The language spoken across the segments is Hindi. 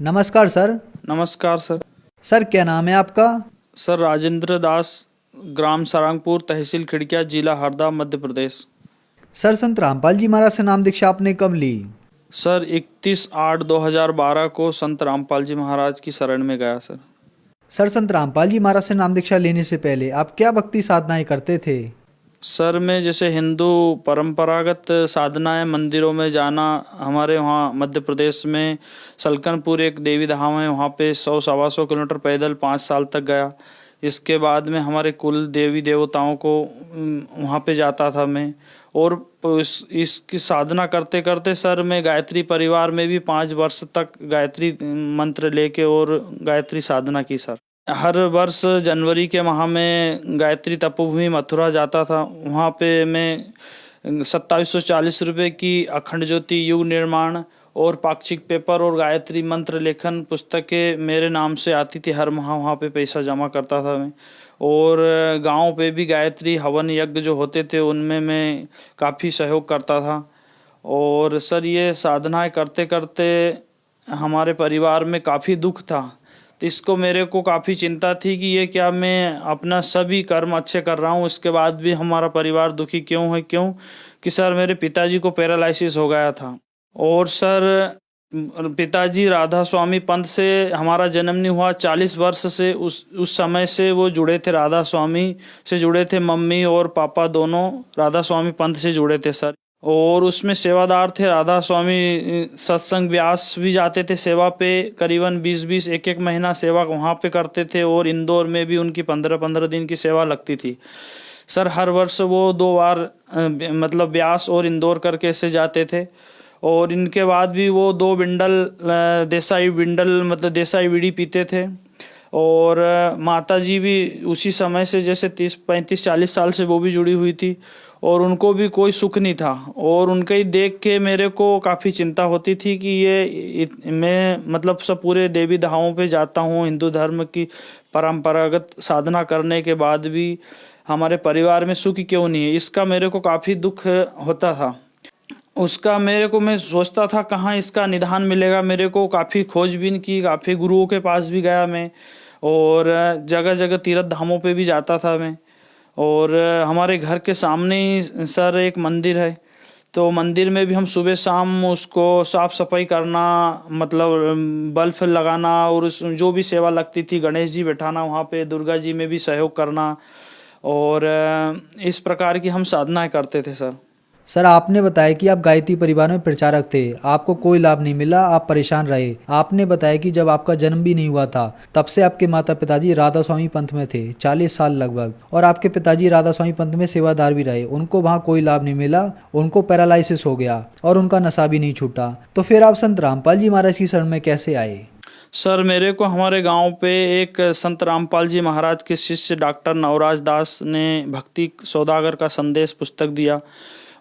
नमस्कार सर। नमस्कार सर। सर क्या नाम है आपका? सर राजेंद्र दास, ग्राम सारंगपुर, तहसील खिड़किया, जिला हरदा, मध्य प्रदेश। सर संत रामपाल जी महाराज से नाम दीक्षा आपने कब ली? सर 31/8/2012 को संत रामपाल जी महाराज की शरण में गया सर। सर संत रामपाल जी महाराज से नाम दीक्षा लेने से पहले आप क्या भक्ति साधनाएं करते थे? सर मैं जैसे हिंदू परंपरागत साधनाएं, मंदिरों में जाना, हमारे वहाँ मध्य प्रदेश में सलकनपुर एक देवी धाम है, वहाँ पे 100 सवा 100 किलोमीटर पैदल 5 साल तक गया। इसके बाद में हमारे कुल देवी देवताओं को वहाँ पे जाता था मैं। और इसकी साधना करते करते सर मैं गायत्री परिवार में भी 5 वर्ष तक गायत्री मंत्र लेके और गायत्री साधना की सर। हर वर्ष जनवरी के माह में गायत्री तपोभूमि मथुरा जाता था। वहाँ पे मैं 2740 रुपये की अखंड ज्योति, युग निर्माण और पाक्षिक पेपर और गायत्री मंत्र लेखन पुस्तकें मेरे नाम से आती थी। हर माह वहाँ पे पैसा जमा करता था मैं। और गांव पे भी गायत्री हवन यज्ञ जो होते थे उनमें मैं काफ़ी सहयोग करता था। और सर ये साधनाएं करते करते हमारे परिवार में काफ़ी दुख था, तो इसको मेरे को काफ़ी चिंता थी कि ये क्या मैं अपना सभी कर्म अच्छे कर रहा हूँ, इसके बाद भी हमारा परिवार दुखी क्यों है। क्यों कि सर मेरे पिताजी को पैरालिसिस हो गया था। और सर पिताजी राधा स्वामी पंथ से हमारा जन्म नहीं हुआ। 40 वर्ष से उस समय से वो जुड़े थे, राधा स्वामी से जुड़े थे। मम्मी और पापा दोनों राधा स्वामी पंथ से जुड़े थे सर। और उसमें सेवादार थे राधा स्वामी सत्संग व्यास भी जाते थे सेवा पे, करीबन 20-20 एक महीना सेवा वहाँ पे करते थे। और इंदौर में भी उनकी 15-15 दिन की सेवा लगती थी सर। हर वर्ष वो 2 बार मतलब व्यास और इंदौर करके ऐसे जाते थे। और इनके बाद भी वो 2 बिंडल देसाई बिंडल मतलब देसाई बीड़ी पीते थे। और माता जी भी उसी समय से जैसे 30-35-40 साल से वो भी जुड़ी हुई थी और उनको भी कोई सुख नहीं था। और उनके ही देख के मेरे को काफ़ी चिंता होती थी कि मैं मतलब सब पूरे देवी धामों पे जाता हूँ, हिंदू धर्म की परंपरागत साधना करने के बाद भी हमारे परिवार में सुख क्यों नहीं है, इसका मेरे को काफ़ी दुख होता था। उसका मेरे को मैं सोचता था कहाँ इसका निदान मिलेगा। मेरे को काफ़ी खोजबीन की, काफ़ी गुरुओं के पास भी गया मैं और जगह जगह तीर्थ धामों पे भी जाता था मैं। और हमारे घर के सामने ही सर एक मंदिर है, तो मंदिर में भी हम सुबह शाम उसको साफ़ सफाई करना, मतलब बल्ब लगाना और उस जो भी सेवा लगती थी, गणेश जी बैठाना वहाँ पे, दुर्गा जी में भी सहयोग करना। और इस प्रकार की हम साधनाएं करते थे सर। सर आपने बताया कि आप गायत्री परिवार में प्रचारक थे, आपको कोई लाभ नहीं मिला, आप परेशान रहे। आपने बताया कि जब आपका जन्म भी नहीं हुआ था तब से आपके माता पिताजी राधा स्वामी पंथ में थे 40 साल लगभग, और आपके पिताजी राधा स्वामी पंथ में सेवादार भी रहे। उनको वहाँ कोई लाभ नहीं मिला, उनको पैरालिसिस हो गया और उनका नशा भी नहीं छूटा। तो फिर आप संत रामपाल जी महाराज की शरण में कैसे आए? सर मेरे को हमारे गांव पे एक संत रामपाल जी महाराज के शिष्य डॉक्टर नवराज दास ने भक्ति सौदागर का संदेश पुस्तक दिया।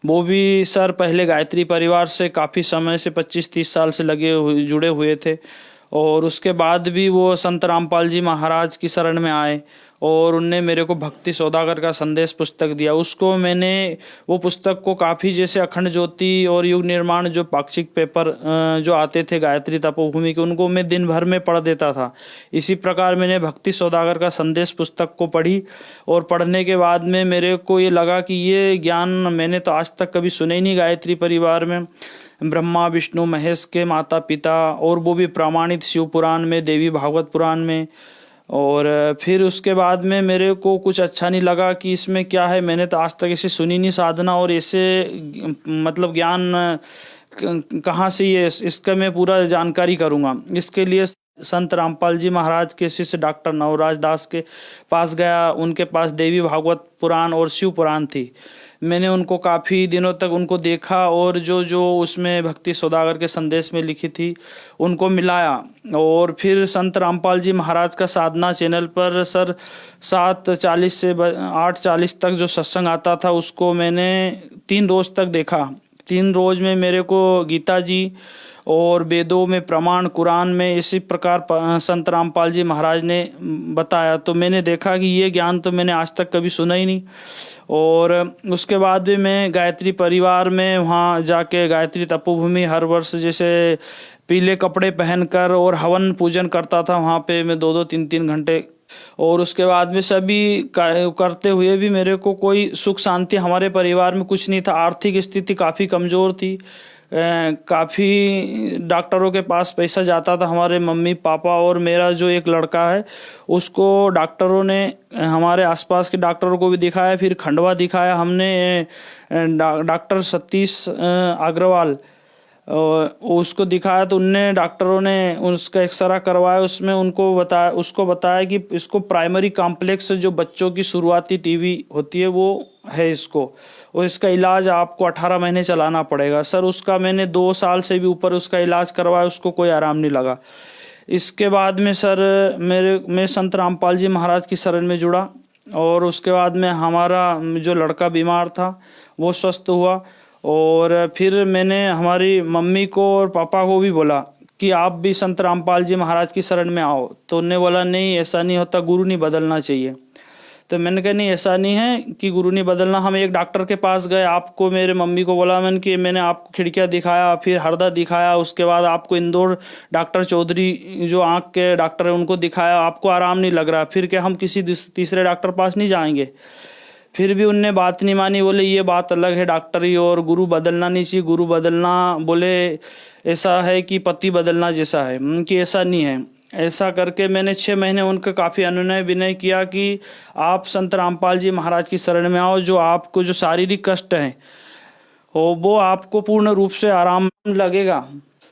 वो भी सर पहले गायत्री परिवार से काफ़ी समय से 25-30 साल से जुड़े हुए थे। और उसके बाद भी वो संत रामपाल जी महाराज की शरण में आए और उनने मेरे को भक्ति सौदागर का संदेश पुस्तक दिया। उसको मैंने वो पुस्तक को काफ़ी जैसे अखंड ज्योति और युग निर्माण जो पाक्षिक पेपर जो आते थे गायत्री तपोभूमि के, उनको मैं दिन भर में पढ़ देता था। इसी प्रकार मैंने भक्ति सौदागर का संदेश पुस्तक को पढ़ी और पढ़ने के बाद में मेरे को ये लगा कि ये ज्ञान मैंने तो आज तक कभी सुने ही नहीं। गायत्री परिवार में ब्रह्मा विष्णु महेश के माता पिता, और वो भी प्रमाणित शिव पुराण में, देवी भागवत पुराण में। और फिर उसके बाद में मेरे को कुछ अच्छा नहीं लगा कि इसमें क्या है, मैंने तो आज तक ऐसे सुनी नहीं साधना, और ऐसे मतलब ज्ञान कहाँ से ये इसका मैं पूरा जानकारी करूँगा। इसके लिए संत रामपाल जी महाराज के शिष्य डॉक्टर नवराज दास के पास गया। उनके पास देवी भागवत पुराण और शिव पुराण थी। मैंने उनको काफ़ी दिनों तक उनको देखा और जो जो उसमें भक्ति सौदागर के संदेश में लिखी थी उनको मिलाया। और फिर संत रामपाल जी महाराज का साधना चैनल पर सर 7:40 से 8:40 तक जो सत्संग आता था उसको मैंने 3 रोज तक देखा। 3 रोज में मेरे को गीता जी और वेदों में प्रमाण, कुरान में इसी प्रकार संत रामपाल जी महाराज ने बताया। तो मैंने देखा कि ये ज्ञान तो मैंने आज तक कभी सुना ही नहीं। और उसके बाद भी मैं गायत्री परिवार में वहाँ जाके गायत्री तपोभूमि हर वर्ष जैसे पीले कपड़े पहनकर और हवन पूजन करता था वहाँ पे मैं 2-2 3-3 घंटे। और उसके बाद में सभी करते हुए भी मेरे को कोई सुख शांति हमारे परिवार में कुछ नहीं था। आर्थिक स्थिति काफ़ी कमज़ोर थी। काफ़ी डॉक्टरों के पास पैसा जाता था। हमारे मम्मी पापा और मेरा जो एक लड़का है उसको डॉक्टरों ने, हमारे आसपास के डॉक्टरों को भी दिखाया, फिर खंडवा दिखाया हमने डॉक्टर सतीश अग्रवाल, उसको दिखाया तो उनने डॉक्टरों ने उसका एक्सरा करवाया। उसमें उसको बताया कि इसको प्राइमरी कॉम्प्लेक्स जो बच्चों की शुरुआती टीबी होती है वो है इसको, और इसका इलाज आपको 18 महीने चलाना पड़ेगा। सर उसका मैंने 2 साल से भी ऊपर उसका इलाज करवाया, उसको कोई आराम नहीं लगा। इसके बाद में सर मैं संत रामपाल जी महाराज की शरण में जुड़ा, और उसके बाद में हमारा जो लड़का बीमार था वो स्वस्थ हुआ। और फिर मैंने हमारी मम्मी को और पापा को भी बोला कि आप भी संत रामपाल जी महाराज की शरण में आओ, तो उन्होंने बोला नहीं ऐसा नहीं होता, गुरु नहीं बदलना चाहिए। तो मैंने कहा नहीं ऐसा नहीं है कि गुरु नहीं बदलना। हम एक डॉक्टर के पास गए, आपको मेरे मम्मी को बोला मैंने कि मैंने आपको खिड़कियाँ दिखाया, फिर हरदा दिखाया, उसके बाद आपको इंदौर डॉक्टर चौधरी जो आँख के डॉक्टर है उनको दिखाया, आपको आराम नहीं लग रहा, फिर क्या हम किसी तीसरे डॉक्टर पास नहीं जाएंगे। फिर भी उनने बात नहीं मानी, बोले ये बात अलग है डॉक्टरी, और गुरु बदलना नहीं चाहिए। गुरु बदलना बोले ऐसा है कि पति बदलना जैसा है, कि ऐसा नहीं है। ऐसा करके मैंने 6 महीने उनका काफ़ी अनुनय विनय किया कि आप संत रामपाल जी महाराज की शरण में आओ, जो आपको जो शारीरिक कष्ट हैं वो आपको पूर्ण रूप से आराम लगेगा।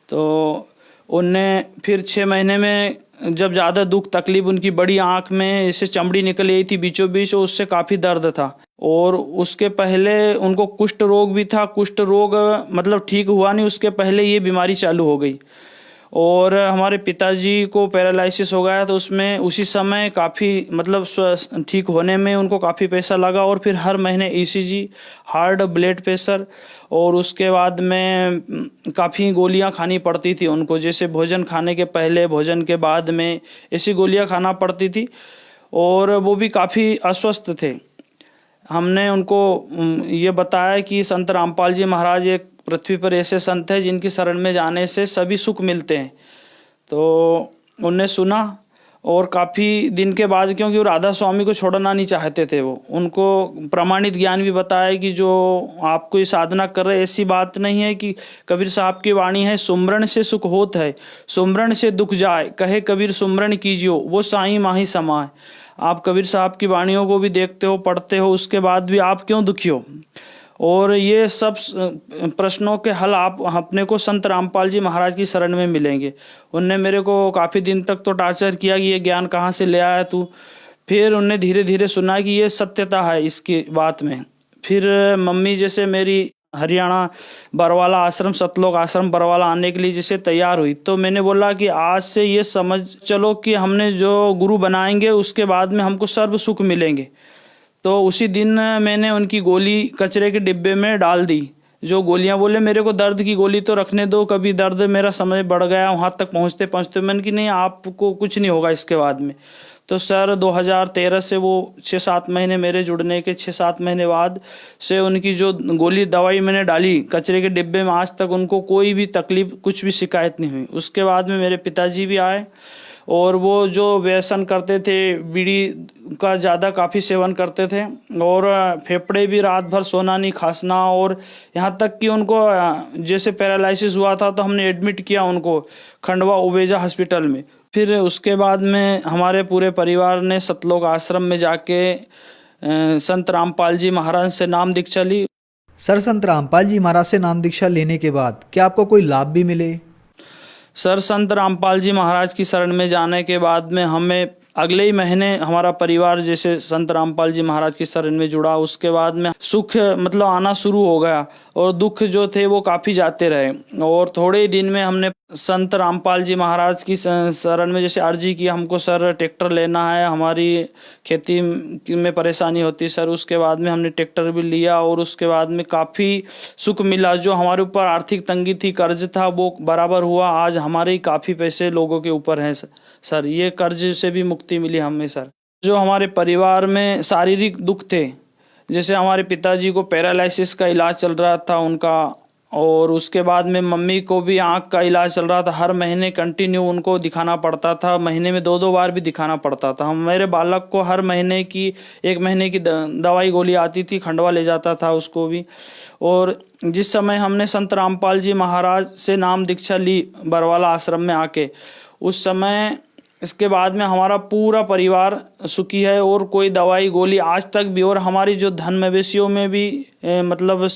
तो उनने फिर 6 महीने में जब ज़्यादा दुख तकलीफ, उनकी बड़ी आँख में जैसे चमड़ी निकल आई थी बीचों बीच, उससे काफ़ी दर्द था। और उसके पहले उनको कुष्ठ रोग भी था। कुष्ठ रोग मतलब ठीक हुआ नहीं, उसके पहले ये बीमारी चालू हो गई। और हमारे पिताजी को पैरालिसिस हो गया, तो उसमें उसी समय काफ़ी मतलब ठीक होने में उनको काफ़ी पैसा लगा। और फिर हर महीने ईसीजी, हार्ट, ब्लड प्रेशर, और उसके बाद में काफ़ी गोलियां खानी पड़ती थी उनको, जैसे भोजन खाने के पहले, भोजन के बाद में ऐसी गोलियां खाना पड़ती थी। और वो भी काफ़ी अस्वस्थ थे। हमने उनको ये बताया कि संत रामपाल जी महाराज एक पृथ्वी पर ऐसे संत हैं जिनकी शरण में जाने से सभी सुख मिलते हैं। तो उनने सुना, और काफ़ी दिन के बाद, क्योंकि वो राधा स्वामी को छोड़ना नहीं चाहते थे, वो उनको प्रमाणित ज्ञान भी बताया कि जो आप कोई साधना कर रहे, ऐसी बात नहीं है कि कबीर साहब की वाणी है, सुमरण से सुख होत है, सुमरण से दुख जाए, कहे कबीर सुमरण कीजियो, वो साईं माही समाए। आप कबीर साहब की वाणियों को भी देखते हो, पढ़ते हो, उसके बाद भी आप क्यों दुखी हो? और ये सब प्रश्नों के हल आप अपने को संत रामपाल जी महाराज की शरण में मिलेंगे। उनने मेरे को काफ़ी दिन तक तो टार्चर किया कि ये ज्ञान कहाँ से ले आया तू। फिर उनने धीरे धीरे सुना कि ये सत्यता है इसकी बात में। फिर मम्मी जैसे मेरी हरियाणा बरवाला आश्रम, सतलोक आश्रम बरवाला आने के लिए जैसे तैयार हुई, तो मैंने बोला कि आज से ये समझ चलो कि हमने जो गुरु बनाएंगे उसके बाद में हमको सर्व सुख मिलेंगे। तो उसी दिन मैंने उनकी गोली कचरे के डिब्बे में डाल दी। जो गोलियां, बोले मेरे को दर्द की गोली तो रखने दो, कभी दर्द मेरा समय बढ़ गया वहाँ तक पहुँचते पहुँचते, मैंने कि नहीं आपको कुछ नहीं होगा इसके बाद में। तो सर 2013 से वो 6-7 महीने, मेरे जुड़ने के 6-7 महीने बाद से उनकी जो गोली दवाई मैंने डाली कचरे के डिब्बे में, आज तक उनको कोई भी तकलीफ, कुछ भी शिकायत नहीं हुई। उसके बाद में मेरे पिताजी भी आए, और वो जो व्यसन करते थे, बीड़ी का ज़्यादा काफ़ी सेवन करते थे, और फेफड़े भी, रात भर सोना नहीं, खांसना, और यहाँ तक कि उनको जैसे पैरालिसिस हुआ था तो हमने एडमिट किया उनको खंडवा उबेजा हॉस्पिटल में। फिर उसके बाद में हमारे पूरे परिवार ने सतलोक आश्रम में जाके संत रामपाल जी महाराज से नाम दीक्षा ली। सर, संत रामपाल जी महाराज से नाम दीक्षा लेने के बाद क्या आपको कोई लाभ भी मिले? सर संत रामपाल जी महाराज की शरण में जाने के बाद में हमें अगले ही महीने हमारा परिवार जैसे संत रामपाल जी महाराज की शरण में जुड़ा, उसके बाद में सुख मतलब आना शुरू हो गया, और दुख जो थे वो काफ़ी जाते रहे। और थोड़े ही दिन में हमने संत रामपाल जी महाराज की शरण में जैसे अर्जी की, हमको सर ट्रैक्टर लेना है, हमारी खेती में परेशानी होती सर। उसके बाद में हमने ट्रैक्टर भी लिया, और उसके बाद में काफ़ी सुख मिला। जो हमारे ऊपर आर्थिक तंगी थी, कर्ज था, वो बराबर हुआ। आज हमारे काफ़ी पैसे लोगों के ऊपर हैं सर, ये कर्ज से भी मुक्ति मिली हमें सर। जो हमारे परिवार में शारीरिक दुख थे, जैसे हमारे पिताजी को पैरालिसिस का इलाज चल रहा था उनका, और उसके बाद में मम्मी को भी आँख का इलाज चल रहा था, हर महीने कंटिन्यू उनको दिखाना पड़ता था, महीने में 2-2 बार भी दिखाना पड़ता था। हम मेरे बालक को हर महीने की 1 महीने की दवाई गोली आती थी, खंडवा ले जाता था उसको भी। और जिस समय हमने संत रामपाल जी महाराज से नाम दीक्षा ली बरवाला आश्रम में आके, उस समय इसके बाद में हमारा पूरा परिवार सुखी है और कोई दवाई गोली आज तक भी, और हमारी जो धन मवेशियों में भी मतलब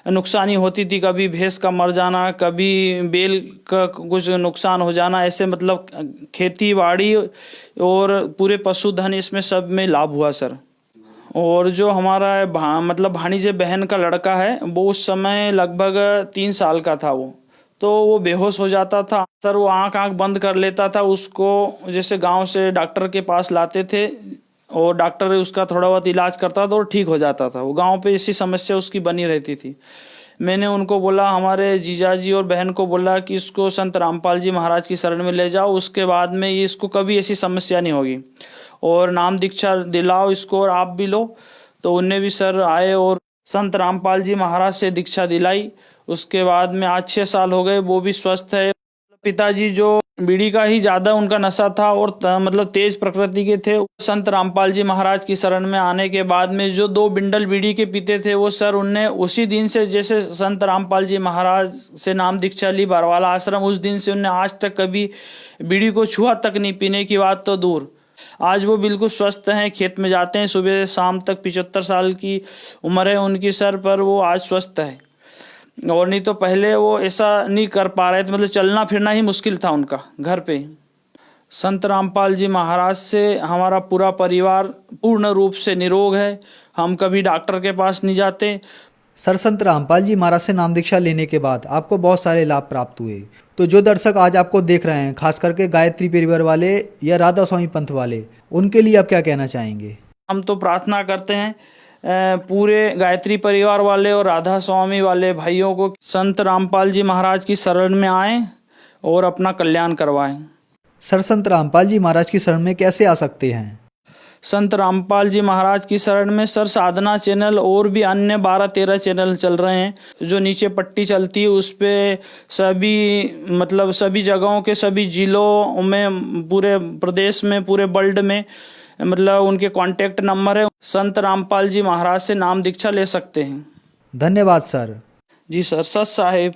नुकसानी होती थी, कभी भैंस का मर जाना, कभी बैल का कुछ नुकसान हो जाना, ऐसे मतलब खेती बाड़ी और पूरे पशुधन इसमें सब में लाभ हुआ सर। और जो हमारा मतलब भाणीजे बहन का लड़का है, वो उस समय लगभग 3 साल का था, तो वो बेहोश हो जाता था सर, वो आँख बंद कर लेता था। उसको जैसे गांव से डॉक्टर के पास लाते थे और डॉक्टर उसका थोड़ा बहुत इलाज करता था और ठीक हो जाता था। वो गांव पे ऐसी समस्या उसकी बनी रहती थी। मैंने उनको बोला, हमारे जीजाजी और बहन को बोला कि इसको संत रामपाल जी महाराज की शरण में ले जाओ, उसके बाद में ये इसको कभी ऐसी समस्या नहीं होगी और नाम दीक्षा दिलाओ इसको और आप भी लो। तो उनने भी सर आए और संत रामपाल जी महाराज से दीक्षा दिलाई। उसके बाद में आज 6 साल हो गए, वो भी स्वस्थ है। पिताजी जो बीड़ी का ही ज़्यादा उनका नशा था और मतलब तेज प्रकृति के थे, संत रामपाल जी महाराज की शरण में आने के बाद में जो 2 बिंडल बीड़ी के पीते थे, वो सर उनने उसी दिन से, जैसे संत रामपाल जी महाराज से नाम दीक्षा ली बरवाला आश्रम, उस दिन से उनने आज तक कभी बीड़ी को छुआ तक नहीं, पीने की बात तो दूर। आज वो बिल्कुल स्वस्थ हैं, खेत में जाते हैं सुबह से शाम तक, 75 साल की उम्र है उनकी सर, पर वो आज स्वस्थ है। और नहीं तो पहले वो ऐसा नहीं कर पा रहे थे, मतलब चलना फिरना ही मुश्किल था उनका घर पे। संत रामपाल जी महाराज से हमारा पूरा परिवार पूर्ण रूप से निरोग है, हम कभी डॉक्टर के पास नहीं जाते। सर, संत रामपाल जी महाराज से नाम दीक्षा लेने के बाद आपको बहुत सारे लाभ प्राप्त हुए, तो जो दर्शक आज आपको देख रहे हैं, खास करके गायत्री परिवार वाले या राधा स्वामी पंथ वाले, उनके लिए आप क्या कहना चाहेंगे? हम तो प्रार्थना करते हैं पूरे गायत्री परिवार वाले और राधा स्वामी वाले भाइयों को, संत रामपाल जी महाराज की शरण में आएं और अपना कल्याण करवाएं। सर, संत रामपाल जी महाराज की शरण में कैसे आ सकते हैं? संत रामपाल जी महाराज की शरण में सर साधना चैनल और भी अन्य 12-13 चैनल चल रहे हैं, जो नीचे पट्टी चलती है उस पे सभी मतलब सभी जगहों के सभी जिलों में, पूरे प्रदेश में, पूरे वर्ल्ड में मतलब उनके कांटेक्ट नंबर है। संत रामपाल जी महाराज से नाम दीक्षा ले सकते हैं। धन्यवाद सर। जी सर, सत साहेब।